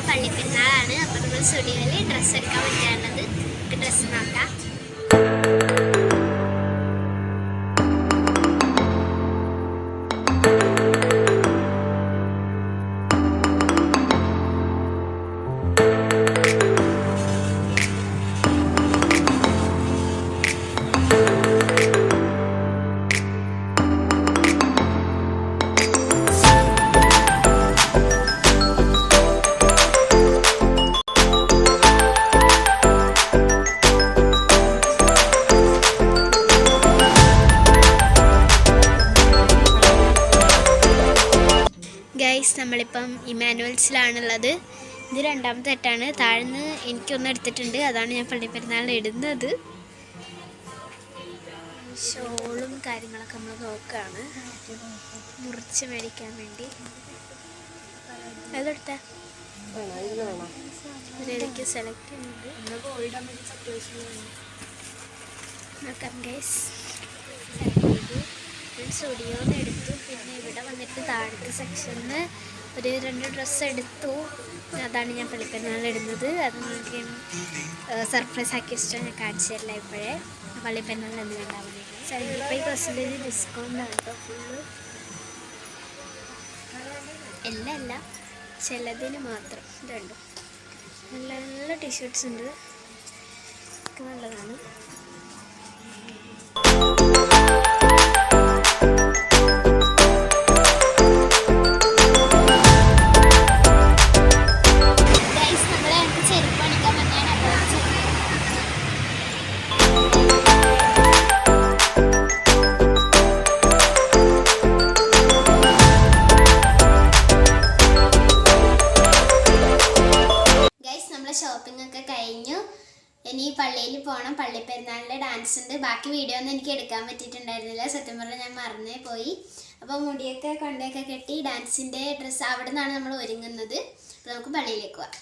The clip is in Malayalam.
പള്ളിപ്പെരുന്നാളാണ്. അപ്പോൾ നമ്മൾ സ്റ്റുഡിയോയിൽ ഡ്രസ്സ് എടുക്കാൻ പറ്റാനുള്ളത്. ഡ്രസ്സ് നോക്കാം. ഗൈസ്, നമ്മളിപ്പം ഇമാനുവൽസിലാണുള്ളത്. ഇത് രണ്ടാമത്തെ തെറ്റാണ്. താഴ്ന്ന് എനിക്കൊന്നും എടുത്തിട്ടുണ്ട്, അതാണ് ഞാൻ പള്ളിപ്പെരുന്നാളിന് ഇടുന്നത്. ഷോളും കാര്യങ്ങളൊക്കെ നമ്മൾ നോക്കുകയാണ്, മുറിച്ച് മേടിക്കാൻ വേണ്ടി. അതെടുത്ത ഇതിലേക്ക് സെലക്ട് ചെയ്യുന്നുണ്ട്. നോക്കാം ഗൈസ്. സ്റ്റുഡിയോന്ന് എടുത്തു. പിന്നെ ഇവിടെ വന്നിട്ട് താഴത്തെ സെക്ഷനിൽ ഒരു 2 ഡ്രസ്സ് എടുത്തു. അതാണ് ഞാൻ പള്ളിപ്പെരുന്നാളിൽ ഇടുന്നത്. അത് നിങ്ങൾക്ക് സർപ്രൈസ് ആക്കി ഇഷ്ടം ഞാൻ കാണിച്ചു തരില്ല. ഇപ്പോഴേ പള്ളിപ്പെരുന്നാളിൽ എന്ത് കണ്ടാൽ മതി. 75% ഡിസ്കൗണ്ടാണ് കേട്ടോ. ഫുള്ള് എല്ലാം അല്ല, ചിലതിന് മാത്രം. ഇതുണ്ട്, നല്ല നല്ല ടീഷർട്ട്സ് ഉണ്ട്, ഒക്കെ നല്ലതാണ്. ഷോപ്പിംഗ് ഒക്കെ കഴിഞ്ഞു. ഇനി പള്ളിയിൽ പോകണം. പള്ളിപ്പെരുന്നാളിൻ്റെ ഡാൻസ് ഉണ്ട്. ബാക്കി വീഡിയോ ഒന്നും എനിക്ക് എടുക്കാൻ പറ്റിയിട്ടുണ്ടായിരുന്നില്ല. സത്യം പറഞ്ഞാൽ ഞാൻ മറന്നേ പോയി. അപ്പോൾ മുടിയൊക്കെ കൊണ്ടൊക്കെ കെട്ടി ഡാൻസിൻ്റെ ഡ്രസ്സ് അവിടെ നിന്നാണ് നമ്മൾ ഒരുങ്ങുന്നത്. അപ്പോൾ നമുക്ക് പള്ളിയിലേക്ക് പോവാം.